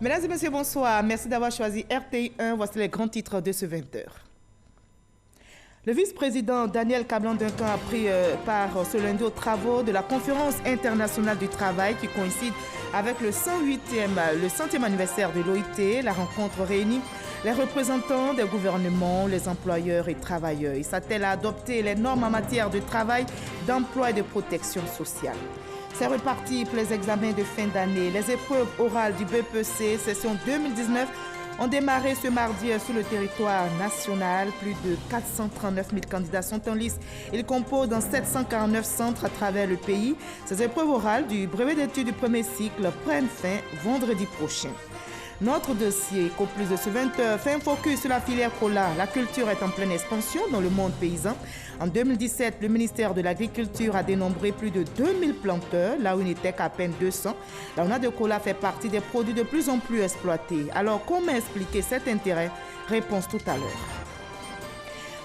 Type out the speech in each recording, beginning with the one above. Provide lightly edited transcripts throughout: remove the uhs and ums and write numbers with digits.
Mesdames et messieurs, bonsoir. Merci d'avoir choisi RTI 1. Voici les grands titres de ce 20h. Le vice-président Daniel Kablan-Duncan a pris part ce lundi aux travaux de la Conférence internationale du travail qui coïncide avec le 100e anniversaire de l'OIT. La rencontre réunit les représentants des gouvernements, les employeurs et travailleurs. Il s'attelle à adopter les normes en matière de travail, d'emploi et de protection sociale. C'est reparti pour les examens de fin d'année. Les épreuves orales du BEPC, session 2019, ont démarré ce mardi sur le territoire national. Plus de 439 000 candidats sont en lice. Ils composent dans 749 centres à travers le pays. Ces épreuves orales du brevet d'études du premier cycle prennent fin vendredi prochain. Notre dossier, qu'au plus de ce 20h, fait un focus sur la filière cola. La culture est en pleine expansion dans le monde paysan. En 2017, le ministère de l'Agriculture a dénombré plus de 2000 planteurs, là où il n'était qu'à peine 200. La noix de cola fait partie des produits de plus en plus exploités. Alors, comment expliquer cet intérêt? Réponse tout à l'heure.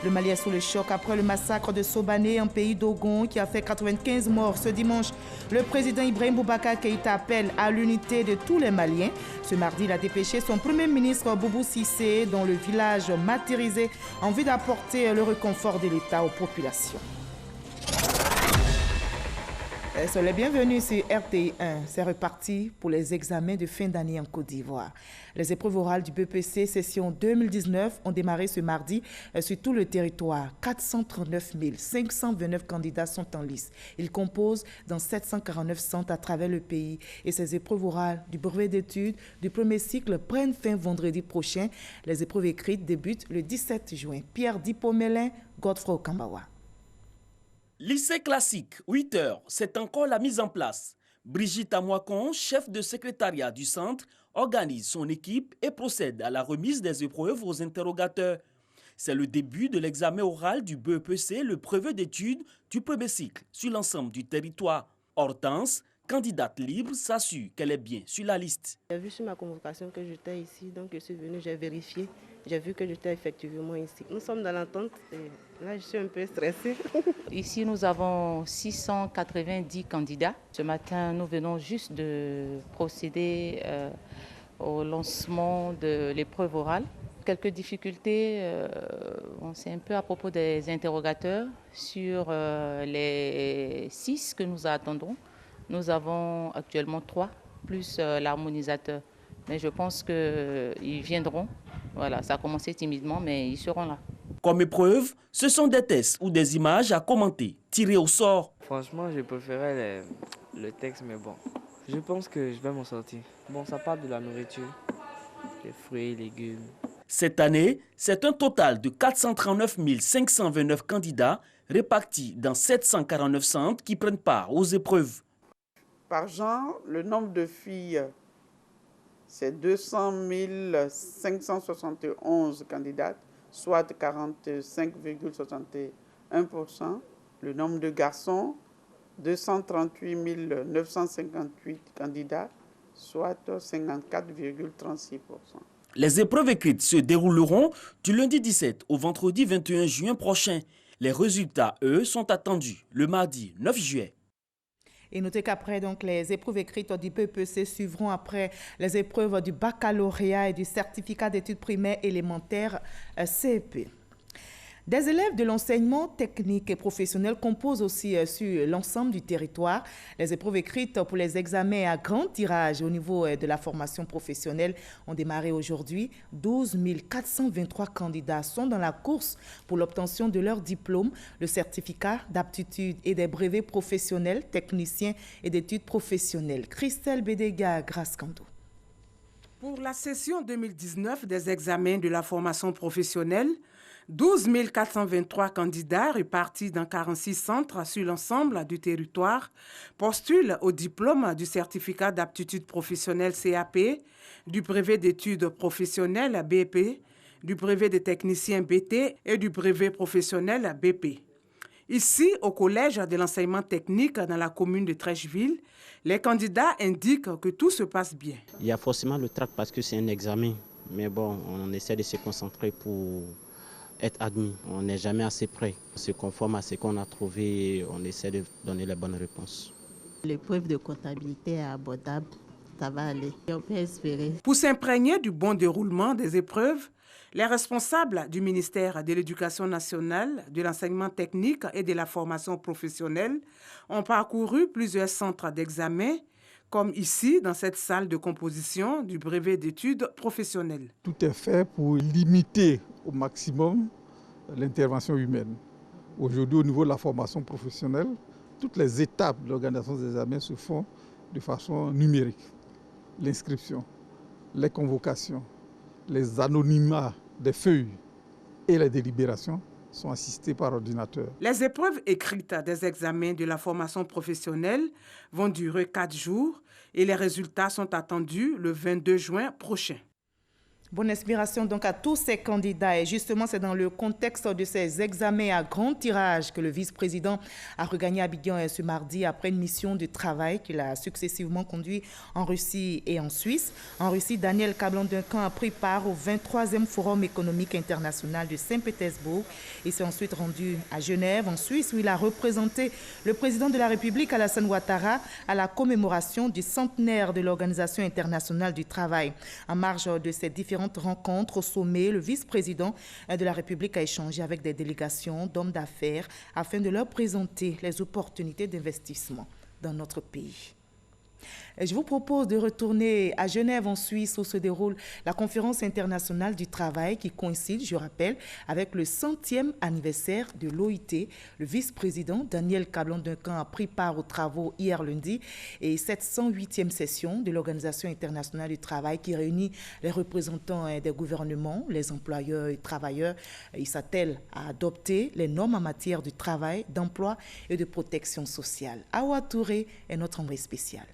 Le Mali est sous le choc après le massacre de Sobané en pays d'Ogon qui a fait 95 morts ce dimanche. Le président Ibrahim Boubacar Keïta appelle à l'unité de tous les Maliens. Ce mardi, il a dépêché son premier ministre Boubou Cissé dans le village martyrisé en vue d'apporter le réconfort de l'État aux populations. Soyez les bienvenus sur RTI 1. C'est reparti pour les examens de fin d'année en Côte d'Ivoire. Les épreuves orales du BEPC session 2019 ont démarré ce mardi sur tout le territoire. 439 529 candidats sont en lice. Ils composent dans 749 centres à travers le pays. Et ces épreuves orales du brevet d'études du premier cycle prennent fin vendredi prochain. Les épreuves écrites débutent le 17 juin. Pierre Dipomelin, Godefroy Kambawa. Lycée classique, 8 heures, c'est encore la mise en place. Brigitte Amouakon, chef de secrétariat du centre, organise son équipe et procède à la remise des épreuves aux interrogateurs. C'est le début de l'examen oral du BEPC, le brevet d'études du premier cycle, sur l'ensemble du territoire. Hortense, candidate libre, s'assure qu'elle est bien sur la liste. J'ai vu sur ma convocation que j'étais ici, donc je suis venue, j'ai vérifié. J'ai vu que j'étais effectivement ici. Nous sommes dans l'entente et là je suis un peu stressée. Ici nous avons 690 candidats. Ce matin nous venons juste de procéder au lancement de l'épreuve orale. Quelques difficultés, c'est un peu à propos des interrogateurs. Sur les 6 que nous attendons, nous avons actuellement 3 plus l'harmonisateur. Mais je pense qu'ils viendront. Voilà, ça a commencé timidement, mais ils seront là. Comme épreuve, ce sont des tests ou des images à commenter, tirées au sort. Franchement, je préférais le texte, mais bon, je pense que je vais m'en sortir. Bon, ça parle de la nourriture, les fruits, légumes. Cette année, c'est un total de 439 529 candidats répartis dans 749 centres qui prennent part aux épreuves. Par genre, le nombre de filles, c'est 200 571 candidates, soit 45,61%. Le nombre de garçons, 238 958 candidats, soit 54,36%. Les épreuves écrites se dérouleront du lundi 17 au vendredi 21 juin prochain. Les résultats, eux, sont attendus le mardi 9 juillet. Et notez qu'après, donc, les épreuves écrites du BEPC suivront après les épreuves du baccalauréat et du certificat d'études primaires élémentaires CEP. Des élèves de l'enseignement technique et professionnel composent aussi sur l'ensemble du territoire. Les épreuves écrites pour les examens à grand tirage au niveau de la formation professionnelle ont démarré aujourd'hui. 12 423 candidats sont dans la course pour l'obtention de leur diplôme, le certificat d'aptitude et des brevets professionnels, techniciens et d'études professionnelles. Christelle Bédéga, Grace Kando. Pour la session 2019 des examens de la formation professionnelle, 12 423 candidats répartis dans 46 centres sur l'ensemble du territoire postulent au diplôme du certificat d'aptitude professionnelle CAP, du brevet d'études professionnelles BP, du brevet de technicien BT et du brevet professionnel BP. Ici, au collège de l'enseignement technique dans la commune de Trècheville, les candidats indiquent que tout se passe bien. Il y a forcément le trac parce que c'est un examen, mais bon, on essaie de se concentrer pour être admis. On n'est jamais assez près. On se conforme à ce qu'on a trouvé et on essaie de donner les bonnes réponses. L'épreuve de comptabilité est abordable ça va aller. On peut espérer. Pour s'imprégner du bon déroulement des épreuves, les responsables du ministère de l'Éducation nationale, de l'enseignement technique et de la formation professionnelle ont parcouru plusieurs centres d'examen, comme ici, dans cette salle de composition du brevet d'études professionnelles. Tout est fait pour limiter au maximum l'intervention humaine. Aujourd'hui, au niveau de la formation professionnelle, toutes les étapes de l'organisation des examens se font de façon numérique. L'inscription, les convocations, les anonymats des feuilles et les délibérations sont assistés par ordinateur. Les épreuves écrites des examens de la formation professionnelle vont durer 4 jours et les résultats sont attendus le 22 juin prochain. Bonne inspiration donc à tous ces candidats. Et justement, c'est dans le contexte de ces examens à grand tirage que le vice-président a regagné Abidjan ce mardi après une mission de travail qu'il a successivement conduit en Russie et en Suisse. En Russie, Daniel Kablan-Duncan a pris part au 23e Forum économique international de Saint-Pétersbourg. Il s'est ensuite rendu à Genève, en Suisse, où il a représenté le président de la République, Alassane Ouattara, à la commémoration du centenaire de l'Organisation internationale du travail. En marge de ces différentes rencontres au sommet, le vice-président de la République a échangé avec des délégations d'hommes d'affaires afin de leur présenter les opportunités d'investissement dans notre pays. Je vous propose de retourner à Genève, en Suisse, où se déroule la conférence internationale du travail qui coïncide, je rappelle, avec le 100e anniversaire de l'OIT. Le vice-président Daniel Kablan-Duncan a pris part aux travaux hier lundi et cette 108e session de l'Organisation internationale du travail qui réunit les représentants des gouvernements, les employeurs et travailleurs. Il s'attelle à adopter les normes en matière du travail, d'emploi et de protection sociale. Awa Touré est notre envoyé spécial.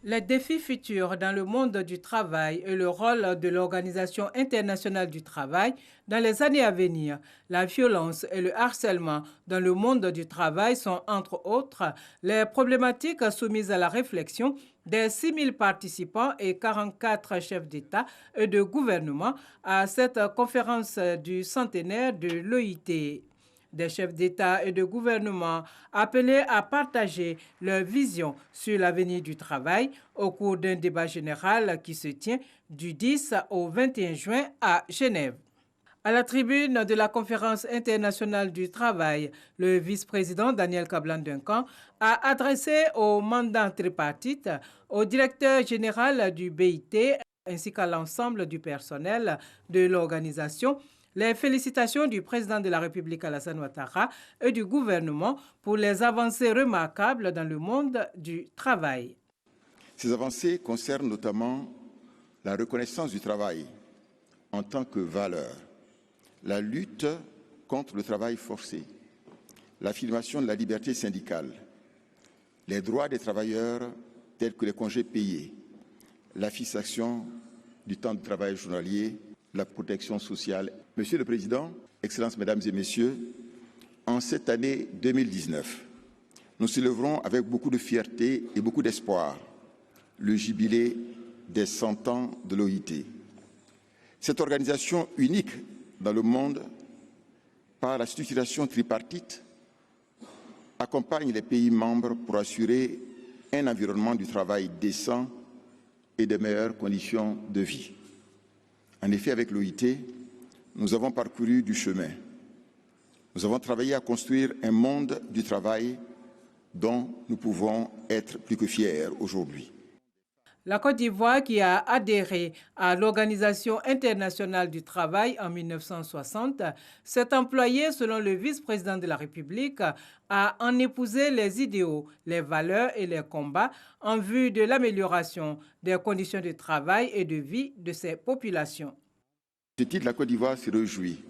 Les défis futurs dans le monde du travail et le rôle de l'Organisation internationale du travail dans les années à venir. La violence et le harcèlement dans le monde du travail sont, entre autres, les problématiques soumises à la réflexion des 6 000 participants et 44 chefs d'État et de gouvernement à cette conférence du centenaire de l'OIT. Des chefs d'État et de gouvernement appelés à partager leur vision sur l'avenir du travail au cours d'un débat général qui se tient du 10 au 21 juin à Genève. À la tribune de la conférence internationale du travail, le vice-président Daniel Kablan-Duncan a adressé au mandat tripartite, au directeur général du BIT ainsi qu'à l'ensemble du personnel de l'organisation les félicitations du président de la République Alassane Ouattara et du gouvernement pour les avancées remarquables dans le monde du travail. Ces avancées concernent notamment la reconnaissance du travail en tant que valeur, la lutte contre le travail forcé, l'affirmation de la liberté syndicale, les droits des travailleurs tels que les congés payés, la fixation du temps de travail journalier, la protection sociale. Monsieur le Président, Excellences, Mesdames et Messieurs, en cette année 2019, nous célébrons avec beaucoup de fierté et beaucoup d'espoir le jubilé des 100 ans de l'OIT. Cette organisation unique dans le monde, par la structuration tripartite, accompagne les pays membres pour assurer un environnement du travail décent et de meilleures conditions de vie. En effet, avec l'OIT, nous avons parcouru du chemin. Nous avons travaillé à construire un monde du travail dont nous pouvons être plus que fiers aujourd'hui. La Côte d'Ivoire, qui a adhéré à l'Organisation internationale du travail en 1960, s'est employée, selon le vice-président de la République, à en épouser les idéaux, les valeurs et les combats en vue de l'amélioration des conditions de travail et de vie de ses populations. À ce titre, la Côte d'Ivoire se réjouit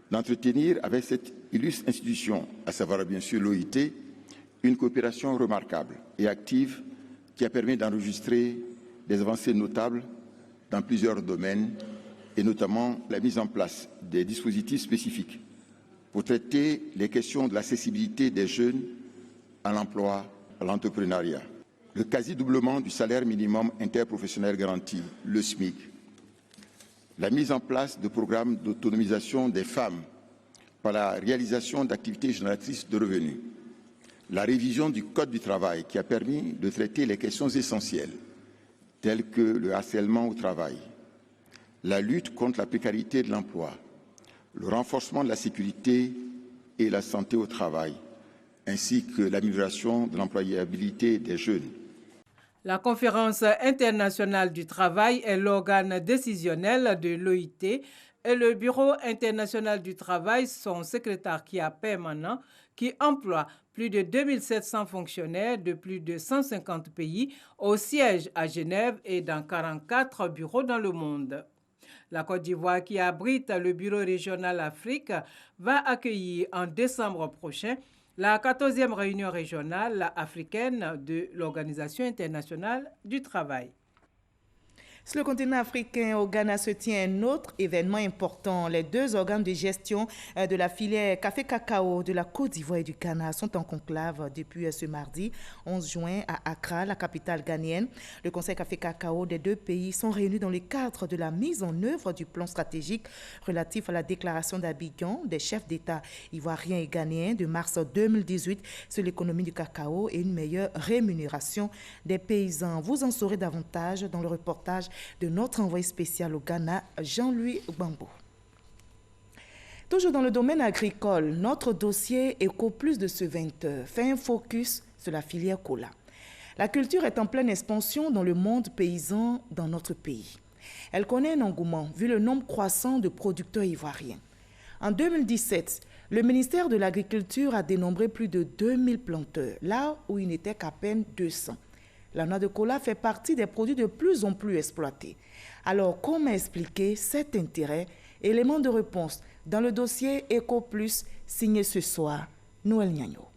d'entretenir avec cette illustre institution, à savoir bien sûr l'OIT, une coopération remarquable et active qui a permis d'enregistrer des avancées notables dans plusieurs domaines, et notamment la mise en place des dispositifs spécifiques pour traiter les questions de l'accessibilité des jeunes à l'emploi, à l'entrepreneuriat. Le quasi-doublement du salaire minimum interprofessionnel garanti, le SMIC. La mise en place de programmes d'autonomisation des femmes par la réalisation d'activités génératrices de revenus. La révision du Code du travail qui a permis de traiter les questions essentielles tels que le harcèlement au travail, la lutte contre la précarité de l'emploi, le renforcement de la sécurité et la santé au travail, ainsi que l'amélioration de l'employabilité des jeunes. La Conférence internationale du travail est l'organe décisionnel de l'OIT et le Bureau international du travail, son secrétariat permanent, qui emploie plus de 2700 fonctionnaires de plus de 150 pays au siège à Genève et dans 44 bureaux dans le monde. La Côte d'Ivoire, qui abrite le Bureau régional Afrique, va accueillir en décembre prochain la 14e réunion régionale africaine de l'Organisation internationale du travail. Sur le continent africain, au Ghana se tient un autre événement important. Les deux organes de gestion de la filière café-cacao de la Côte d'Ivoire et du Ghana sont en conclave depuis ce mardi 11 juin à Accra, la capitale ghanéenne. Le Conseil café-cacao des deux pays sont réunis dans le cadre de la mise en œuvre du plan stratégique relatif à la déclaration d'Abidjan des chefs d'État ivoiriens et ghanéens de mars 2018 sur l'économie du cacao et une meilleure rémunération des paysans. Vous en saurez davantage dans le reportage de notre envoyé spécial au Ghana, Jean-Louis Bambo. Toujours dans le domaine agricole, notre dossier Éco Plus de ce 20h fait un focus sur la filière cola. La culture est en pleine expansion dans le monde paysan dans notre pays. Elle connaît un engouement vu le nombre croissant de producteurs ivoiriens. En 2017, le ministère de l'Agriculture a dénombré plus de 2000 planteurs, là où il n'était qu'à peine 200. La noix de cola fait partie des produits de plus en plus exploités. Alors, comment expliquer cet intérêt? Élément de réponse dans le dossier Éco Plus, signé ce soir, Noël Niagno.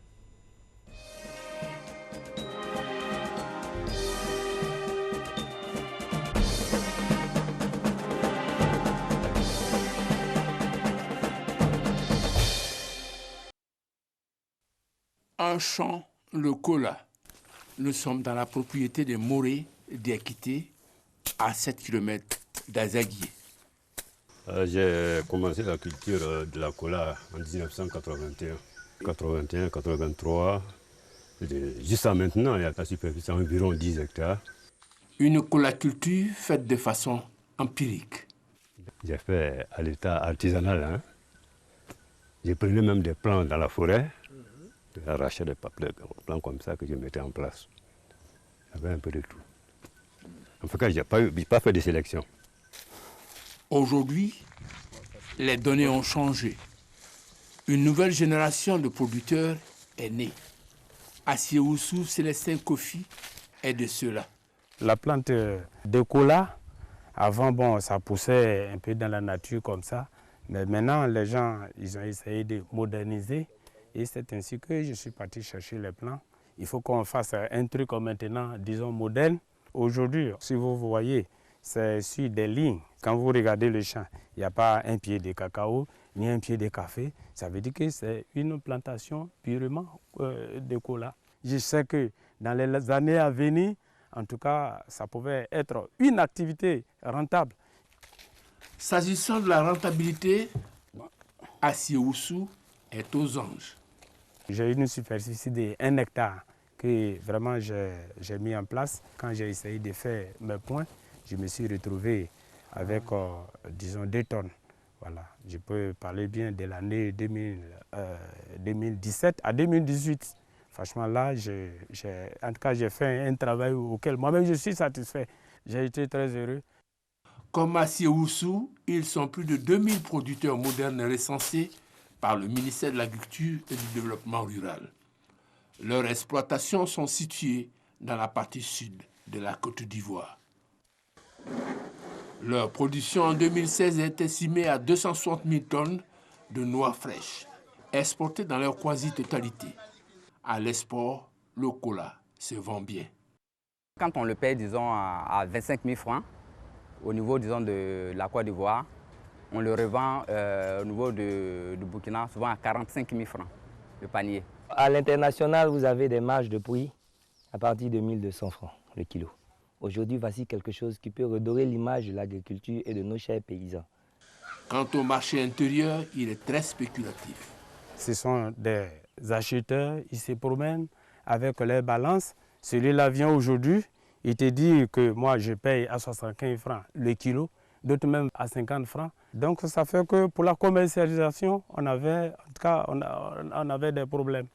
Un champ, le cola. Nous sommes dans la propriété de Moré d'Équité, à 7 km d'Azaguié. J'ai commencé la culture de la cola en 1981. 81, 83, jusqu'à maintenant, il y a la superficie environ 10 hectares. Une colaculture faite de façon empirique. J'ai fait à l'état artisanal. Hein. J'ai pris même des plants dans la forêt. J'arrachais des plants comme ça que je mettais en place. J'avais un peu de tout. En tout cas, je n'ai pas fait de sélection. Aujourd'hui, les données ont changé. Une nouvelle génération de producteurs est née. Assieoussou Célestin Kofi est de ceux-là. La plante de cola, avant, bon, ça poussait un peu dans la nature comme ça. Mais maintenant, les gens, ils ont essayé de moderniser. Et c'est ainsi que je suis parti chercher les plants. Il faut qu'on fasse un truc maintenant, disons, moderne. Aujourd'hui, si vous voyez, c'est sur des lignes. Quand vous regardez le champ, il n'y a pas un pied de cacao, ni un pied de café. Ça veut dire que c'est une plantation purement de cola. Je sais que dans les années à venir, en tout cas, ça pouvait être une activité rentable. S'agissant de la rentabilité, Assieoussou est aux anges. J'ai une superficie de 1 hectare que vraiment j'ai mis en place. Quand j'ai essayé de faire mes points, je me suis retrouvé avec, disons, 2 tonnes. Voilà. Je peux parler bien de l'année 2017 à 2018. Franchement, là, en tout cas, j'ai fait un travail auquel moi-même je suis satisfait. J'ai été très heureux. Comme Assieoussou, ils sont plus de 2000 producteurs modernes recensés par le ministère de l'Agriculture et du Développement rural. Leurs exploitations sont situées dans la partie sud de la Côte d'Ivoire. Leur production en 2016 est estimée à 260 000 tonnes de noix fraîches, exportées dans leur quasi-totalité. À l'export, le cola se vend bien. Quand on le paye, disons, à 25 000 francs, au niveau, disons, de la Côte d'Ivoire, on le revend au niveau du Burkina souvent à 45 000 francs, le panier. À l'international, vous avez des marges de prix à partir de 1 200 francs le kilo. Aujourd'hui, voici quelque chose qui peut redorer l'image de l'agriculture et de nos chers paysans. Quant au marché intérieur, il est très spéculatif. Ce sont des acheteurs, ils se promènent avec leur balance. Celui-là vient aujourd'hui, Il te dit que moi, je paye à 75 francs le kilo, d'autres même à 50 francs. Donc ça fait que pour la commercialisation, on avait des problèmes.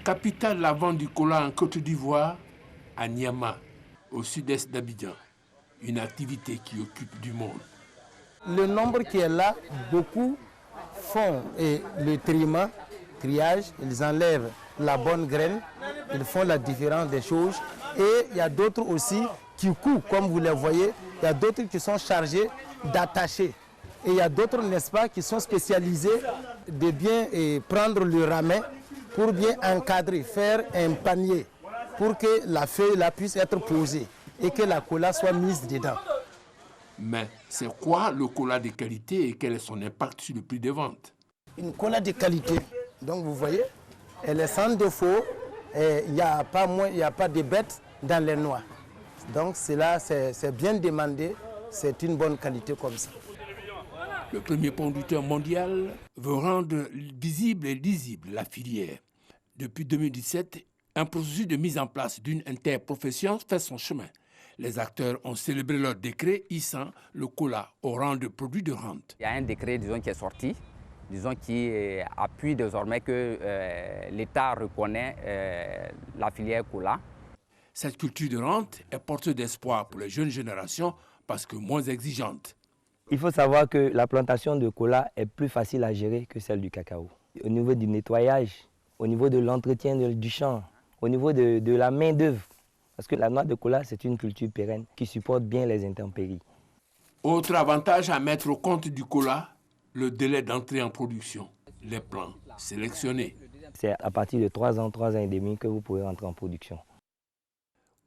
Capitale de la vente du cola en Côte d'Ivoire, à Niama, au sud-est d'Abidjan. Une activité qui occupe du monde. Le nombre qui est là, beaucoup font le triage, ils enlèvent la bonne graine, ils font la différence des choses. Et il y a d'autres aussi qui coupent, comme vous les voyez, il y a d'autres qui sont chargés d'attacher. Et il y a d'autres, n'est-ce pas, qui sont spécialisés de bien prendre le ramet pour bien encadrer, faire un panier pour que la feuille là puisse être posée et que la cola soit mise dedans. Mais c'est quoi le cola de qualité et quel est son impact sur le prix de vente? Une cola de qualité, donc vous voyez, elle est sans défaut, il n'y a pas de bêtes dans les noix. Donc cela, c'est bien demandé, c'est une bonne qualité comme ça. Le premier producteur mondial veut rendre visible et lisible la filière. Depuis 2017, un processus de mise en place d'une interprofession fait son chemin. Les acteurs ont célébré leur décret hissant le cola au rang de produit de rente. Il y a un décret, disons, qui est sorti, disons, qui appuie désormais que l'État reconnaît la filière cola. Cette culture de rente est porteuse d'espoir pour les jeunes générations parce que moins exigeante. Il faut savoir que la plantation de cola est plus facile à gérer que celle du cacao. Au niveau du nettoyage, au niveau de l'entretien du champ, au niveau de la main-d'œuvre. Parce que la noix de cola, c'est une culture pérenne qui supporte bien les intempéries. Autre avantage à mettre au compte du cola, le délai d'entrée en production. Les plants sélectionnés. C'est à partir de 3 ans et demi que vous pouvez entrer en production.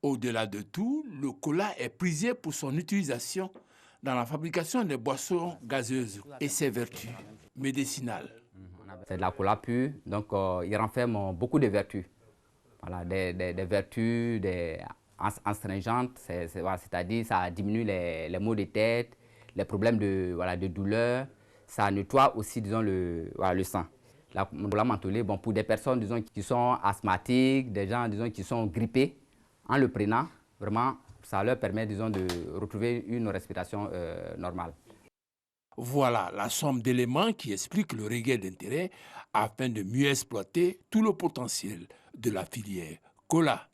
Au-delà de tout, le cola est prisé pour son utilisation dans la fabrication des boissons gazeuses et ses vertus médicinales. C'est de la cola pure, donc il renferme beaucoup de vertus. Voilà, des vertus astringentes, c'est-à-dire ça diminue les maux de tête, les problèmes de douleur. Ça nettoie aussi, disons, le sang. La cola mentholée, bon, pour des personnes, disons, qui sont asthmatiques, des gens, disons, qui sont grippés, en le prenant, vraiment, ça leur permet, disons, de retrouver une respiration normale. Voilà la somme d'éléments qui expliquent le regain d'intérêt afin de mieux exploiter tout le potentiel de la filière cola.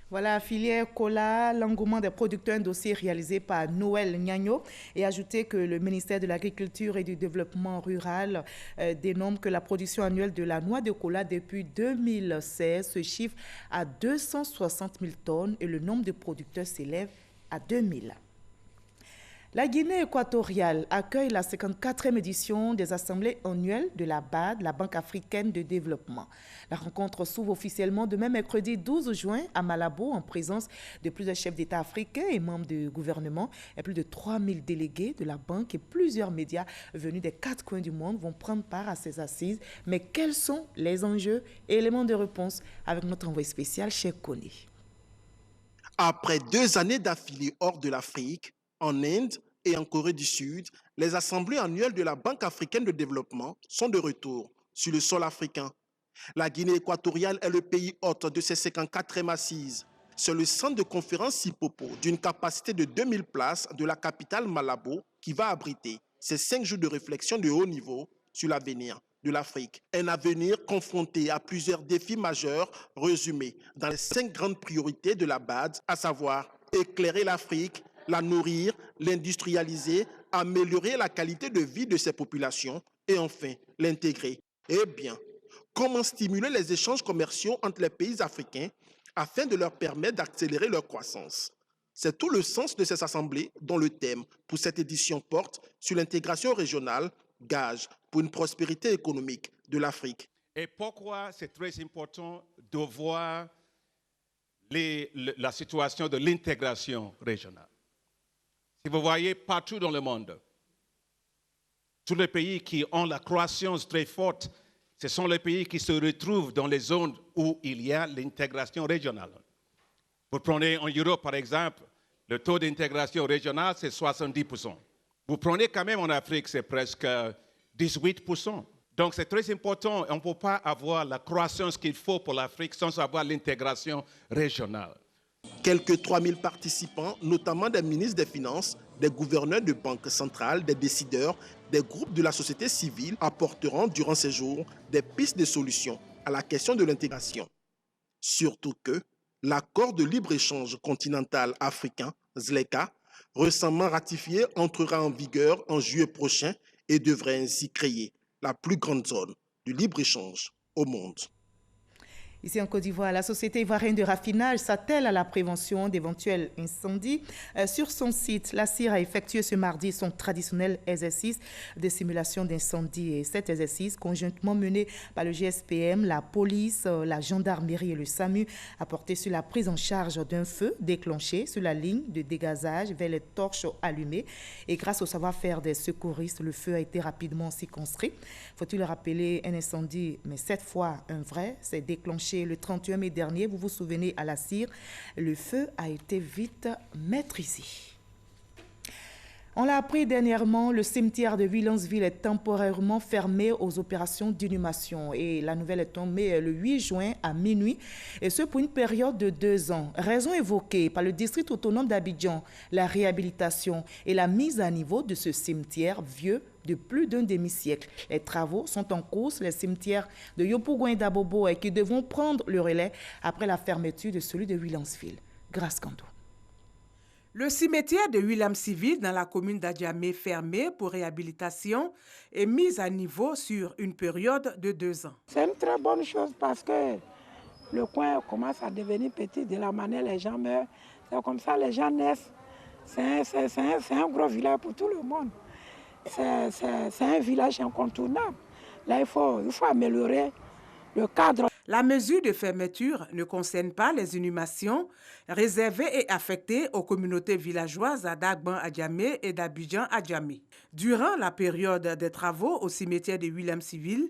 Voilà, filière cola, l'engouement des producteurs, un dossier réalisé par Noël Gnagno, et ajouter que le ministère de l'Agriculture et du Développement rural dénombre que la production annuelle de la noix de cola depuis 2016 se chiffre à 260 000 tonnes et le nombre de producteurs s'élève à 2000. La Guinée équatoriale accueille la 54e édition des assemblées annuelles de la BAD, la Banque africaine de développement. La rencontre s'ouvre officiellement demain mercredi 12 juin à Malabo en présence de plusieurs chefs d'État africains et membres du gouvernement. Et plus de 3000 délégués de la banque et plusieurs médias venus des 4 coins du monde vont prendre part à ces assises. Mais quels sont les enjeux et éléments de réponse avec notre envoyé spécial, Cheikh Koné. Après 2 années d'affilée hors de l'Afrique, en Inde et en Corée du Sud, les assemblées annuelles de la Banque africaine de développement sont de retour sur le sol africain. La Guinée équatoriale est le pays hôte de ces 54e assises. C'est le centre de conférence Sipopo d'une capacité de 2000 places de la capitale Malabo qui va abriter ces 5 jours de réflexion de haut niveau sur l'avenir de l'Afrique. Un avenir confronté à plusieurs défis majeurs résumés dans les 5 grandes priorités de la BAD, à savoir éclairer l'Afrique, la nourrir, l'industrialiser, améliorer la qualité de vie de ses populations et enfin l'intégrer. Eh bien, comment stimuler les échanges commerciaux entre les pays africains afin de leur permettre d'accélérer leur croissance? C'est tout le sens de ces assemblées dont le thème pour cette édition porte sur l'intégration régionale, gage pour une prospérité économique de l'Afrique. Et pourquoi c'est très important de voir la situation de l'intégration régionale? Si vous voyez partout dans le monde, tous les pays qui ont la croissance très forte, ce sont les pays qui se retrouvent dans les zones où il y a l'intégration régionale. Vous prenez en Europe, par exemple, le taux d'intégration régionale, c'est 70%. Vous prenez quand même en Afrique, c'est presque 18%. Donc c'est très important, on ne peut pas avoir la croissance qu'il faut pour l'Afrique sans avoir l'intégration régionale. Quelques 3000 participants, notamment des ministres des Finances, des gouverneurs de banques centrales, des décideurs, des groupes de la société civile, apporteront durant ces jours des pistes de solutions à la question de l'intégration. Surtout que l'accord de libre-échange continental africain, ZLECA, récemment ratifié, entrera en vigueur en juillet prochain et devrait ainsi créer la plus grande zone de libre-échange au monde. Ici en Côte d'Ivoire, la société ivoirienne de raffinage s'attelle à la prévention d'éventuels incendies. Sur son site, la CIR a effectué ce mardi son traditionnel exercice de simulation d'incendie. Et cet exercice, conjointement mené par le GSPM, la police, la gendarmerie et le SAMU, a porté sur la prise en charge d'un feu déclenché sur la ligne de dégazage vers les torches allumées. Et grâce au savoir-faire des secouristes, le feu a été rapidement circonscrit. Faut-il le rappeler, un incendie, mais cette fois un vrai, s'est déclenché le 31 mai dernier, vous vous souvenez, à la CIR. Le feu a été vite maîtrisé. On l'a appris dernièrement, le cimetière de Williamsville est temporairement fermé aux opérations d'inhumation. Et la nouvelle est tombée le 8 juin à minuit, et ce pour une période de 2 ans. Raison évoquée par le district autonome d'Abidjan, la réhabilitation et la mise à niveau de ce cimetière vieux de plus d'un demi-siècle. Les travaux sont en cours sur les cimetières de Yopougon et d'Abobo qui devront prendre le relais après la fermeture de celui de Williamsville. Grâce Kando. Le cimetière de Williamsville dans la commune d'Adjamé fermé pour réhabilitation est mis à niveau sur une période de 2 ans. C'est une très bonne chose parce que le coin commence à devenir petit de la manière les gens meurent. C'est comme ça les gens naissent. C'est un gros village pour tout le monde. C'est un village incontournable. Là, il faut améliorer le cadre. La mesure de fermeture ne concerne pas les inhumations réservées et affectées aux communautés villageoises d'Agban-Adjamé et d'Abidjan-Adjamé. Durant la période des travaux au cimetière de Williamsville,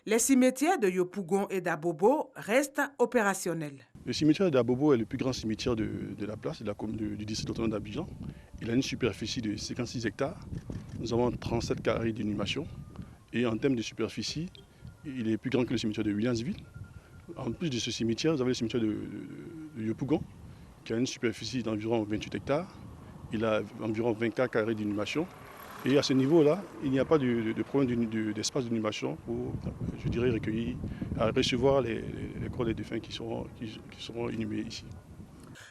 les cimetières de Yopougon et d'Abobo restent opérationnels. Le cimetière d'Abobo est le plus grand cimetière de la place du district autonome d'Abidjan. Il a une superficie de 56 hectares. Nous avons 37 carrés d'inhumation. Et en termes de superficie, il est plus grand que le cimetière de Williamsville. En plus de ce cimetière, vous avez le cimetière de Yopougon, qui a une superficie d'environ 28 hectares. Il a environ 24 carrés d'inhumation. Et à ce niveau-là, il n'y a pas de problème d'espace d'inhumation pour, je dirais, recevoir les corps des défunts qui seront inhumés ici.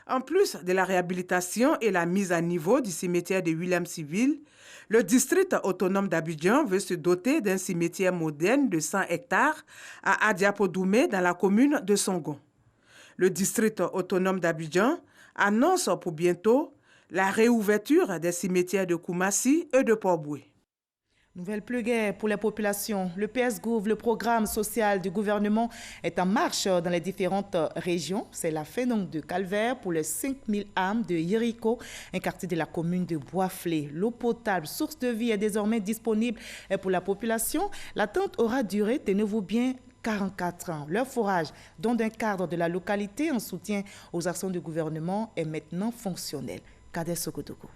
En plus de la réhabilitation et la mise à niveau du cimetière de Williamsville, le district autonome d'Abidjan veut se doter d'un cimetière moderne de 100 hectares à Adiapodoumé dans la commune de Songon. Le district autonome d'Abidjan annonce pour bientôt la réouverture des cimetières de Koumassi et de Port-Boué. Nouvelle plus guère pour les populations. Le PS-Gouv, le programme social du gouvernement, est en marche dans les différentes régions. C'est la fin donc de Calvaire pour les 5000 âmes de Yériko, un quartier de la commune de Boisflé. L'eau potable, source de vie, est désormais disponible pour la population. L'attente aura duré, tenez-vous bien, 44 ans. Leur forage, dont d'un cadre de la localité en soutien aux actions du gouvernement, est maintenant fonctionnel. Kader Sokotogo.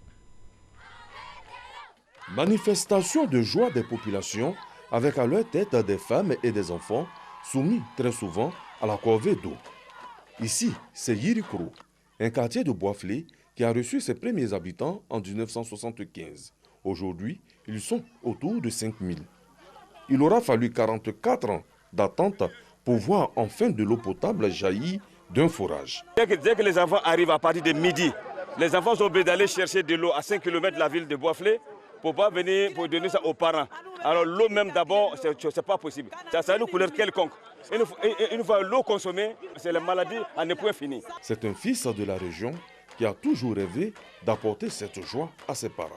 Manifestation de joie des populations avec à leur tête des femmes et des enfants soumis très souvent à la corvée d'eau. Ici, c'est Yirikro, un quartier de Boisflé qui a reçu ses premiers habitants en 1975. Aujourd'hui, ils sont autour de 5000. Il aura fallu 44 ans d'attente pour voir enfin de l'eau potable jaillir d'un forage. Dès que les enfants arrivent à partir de midi, les enfants sont obligés d'aller chercher de l'eau à 5 km de la ville de Boisflé pour pas venir pour donner ça aux parents. Alors l'eau même d'abord, c'est pas possible. Ça a une couleur quelconque. Une fois l'eau consommée, c'est la maladie à ne point fini. C'est un fils de la région qui a toujours rêvé d'apporter cette joie à ses parents.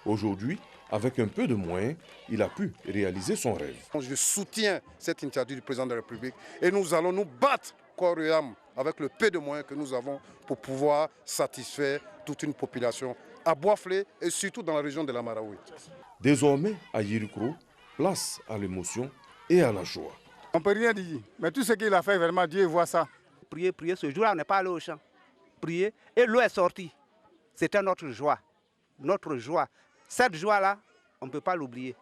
Aujourd'hui, avec un peu de moyens, il a pu réaliser son rêve. Je soutiens cette initiative du président de la République et nous allons nous battre corps et âme avec le peu de moyens que nous avons pour pouvoir satisfaire toute une population à Boisflé et surtout dans la région de la Maraoui. Désormais, à Yirikro, place à l'émotion et à la joie. On ne peut rien dire, mais tout ce qu'il a fait, vraiment, Dieu voit ça. Prier, ce jour-là, on n'est pas allé au champ. Prier, et l'eau est sortie. C'était notre joie. Notre joie. Cette joie-là, on ne peut pas l'oublier.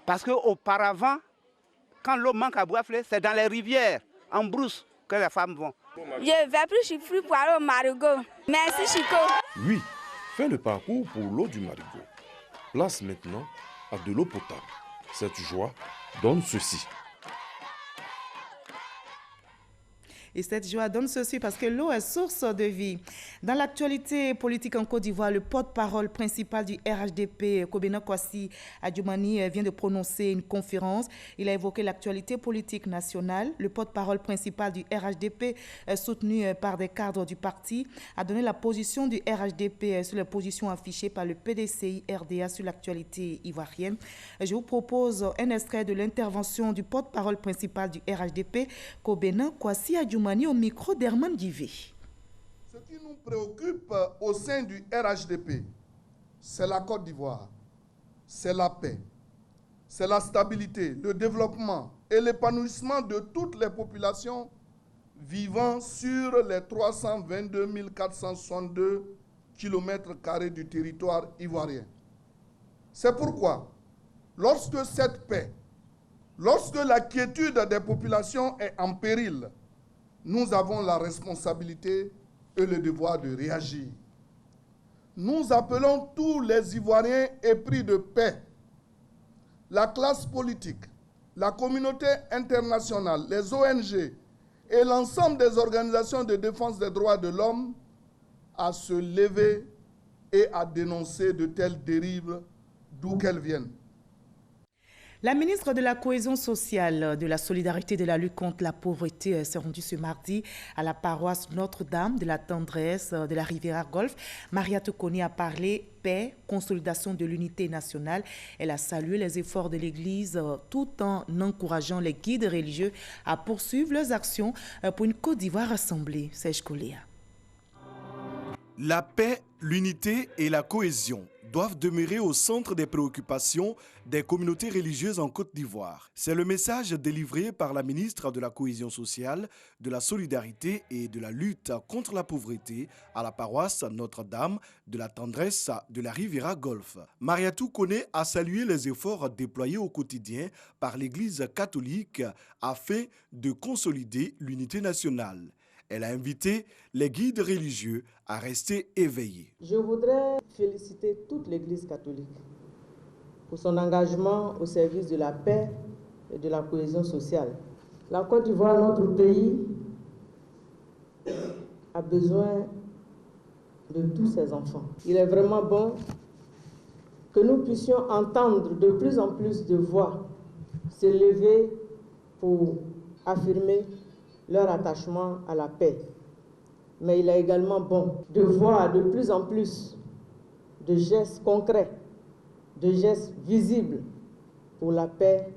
Parce qu'auparavant, quand l'eau manque à Boisflé, c'est dans les rivières, en brousse, que les femmes vont. Je vais plus Chifri pour aller au Marigot. Merci Chico. Oui, fait le parcours pour l'eau du Marigot. Place maintenant à de l'eau potable. Cette joie donne ceci. Et cette joie donne ceci parce que l'eau est source de vie. Dans l'actualité politique en Côte d'Ivoire, le porte-parole principal du RHDP, Kobena Kwasi Adjoumani, vient de prononcer une conférence. Il a évoqué l'actualité politique nationale. Le porte-parole principal du RHDP, soutenu par des cadres du parti, a donné la position du RHDP sur les positions affichées par le PDCI RDA sur l'actualité ivoirienne. Je vous propose un extrait de l'intervention du porte-parole principal du RHDP, Kobena Kwasi Adjoumani, au micro d'Herman Guivé. Ce qui nous préoccupe au sein du RHDP, c'est la Côte d'Ivoire, c'est la paix, c'est la stabilité, le développement et l'épanouissement de toutes les populations vivant sur les 322 462 km² du territoire ivoirien. C'est pourquoi, lorsque cette paix, lorsque la quiétude des populations est en péril, nous avons la responsabilité et le devoir de réagir. Nous appelons tous les Ivoiriens épris de paix, la classe politique, la communauté internationale, les ONG et l'ensemble des organisations de défense des droits de l'homme à se lever et à dénoncer de telles dérives d'où qu'elles viennent. La ministre de la Cohésion sociale, de la solidarité et de la lutte contre la pauvreté s'est rendue ce mardi à la paroisse Notre-Dame de la Tendresse de la Riviera Golfe. Maria Tokoni a parlé paix, consolidation de l'unité nationale. Elle a salué les efforts de l'Église tout en encourageant les guides religieux à poursuivre leurs actions pour une Côte d'Ivoire rassemblée. Serge Koléa. La paix, l'unité et la cohésion doivent demeurer au centre des préoccupations des communautés religieuses en Côte d'Ivoire. C'est le message délivré par la ministre de la Cohésion sociale, de la solidarité et de la lutte contre la pauvreté à la paroisse Notre-Dame de la Tendresse de la Riviera Golfe. Mariatou Kone a salué les efforts déployés au quotidien par l'Église catholique afin de consolider l'unité nationale. Elle a invité les guides religieux à rester éveillés. Je voudrais féliciter toute l'Église catholique pour son engagement au service de la paix et de la cohésion sociale. La Côte d'Ivoire, notre pays, a besoin de tous ses enfants. Il est vraiment bon que nous puissions entendre de plus en plus de voix se lever pour affirmer leur attachement à la paix. Mais il est également bon de voir de plus en plus de gestes concrets, de gestes visibles pour la paix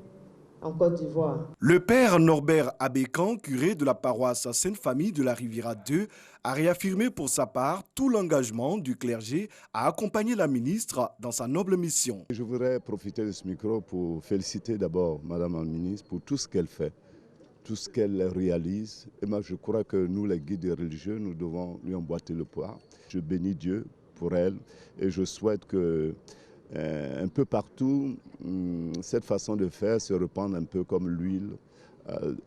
en Côte d'Ivoire. Le père Norbert Abékan, curé de la paroisse Sainte-Famille de la Riviera 2, a réaffirmé pour sa part tout l'engagement du clergé à accompagner la ministre dans sa noble mission. Je voudrais profiter de ce micro pour féliciter d'abord Madame la ministre pour tout ce qu'elle fait, tout ce qu'elle réalise. Et moi, je crois que nous, les guides religieux, nous devons lui emboîter le pas. Je bénis Dieu pour elle et je souhaite que un peu partout, cette façon de faire se répande un peu comme l'huile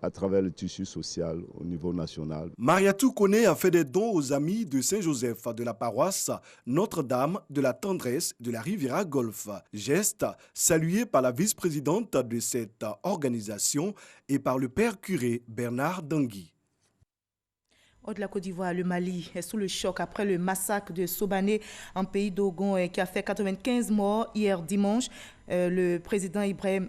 à travers le tissu social au niveau national. Mariatou Kone a fait des dons aux amis de Saint-Joseph de la paroisse Notre-Dame de la Tendresse de la Riviera Golfe. Geste salué par la vice-présidente de cette organisation et par le père curé Bernard Dangui. Au de la Côte d'Ivoire, le Mali est sous le choc après le massacre de Sobané en pays d'Ogon qui a fait 95 morts hier dimanche.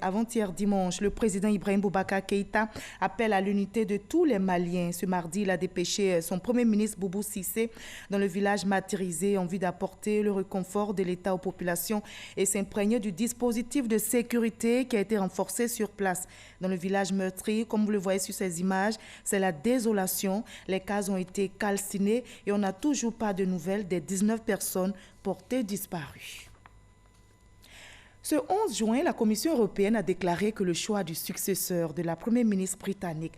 Avant-hier dimanche, le président Ibrahim Boubacar Keïta appelle à l'unité de tous les Maliens. Ce mardi, il a dépêché son premier ministre Boubou Cissé dans le village martyrisé en vue d'apporter le réconfort de l'État aux populations et s'imprégner du dispositif de sécurité qui a été renforcé sur place. Dans le village meurtri, comme vous le voyez sur ces images, c'est la désolation. Les cases ont été calcinées et on n'a toujours pas de nouvelles des 19 personnes portées disparues. Ce 11 juin, la Commission européenne a déclaré que le choix du successeur de la Première ministre britannique,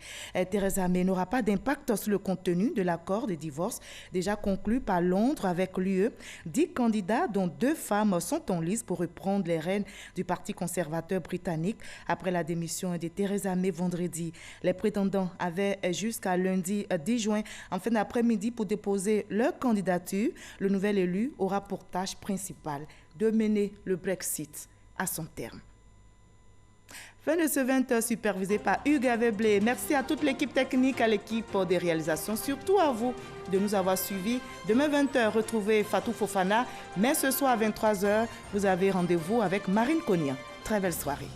Theresa May, n'aura pas d'impact sur le contenu de l'accord de divorce déjà conclu par Londres avec l'UE. 10 candidats, dont 2 femmes, sont en lice pour reprendre les rênes du Parti conservateur britannique après la démission de Theresa May vendredi. Les prétendants avaient jusqu'à lundi 10 juin en fin d'après-midi pour déposer leur candidature. Le nouvel élu aura pour tâche principale de mener le Brexit à son terme. Fin de ce 20h supervisé par Hugues Aveblé. Merci à toute l'équipe technique, à l'équipe des réalisations, surtout à vous de nous avoir suivis. Demain 20h, retrouvez Fatou Fofana, mais ce soir à 23h, vous avez rendez-vous avec Marine Konia. Très belle soirée.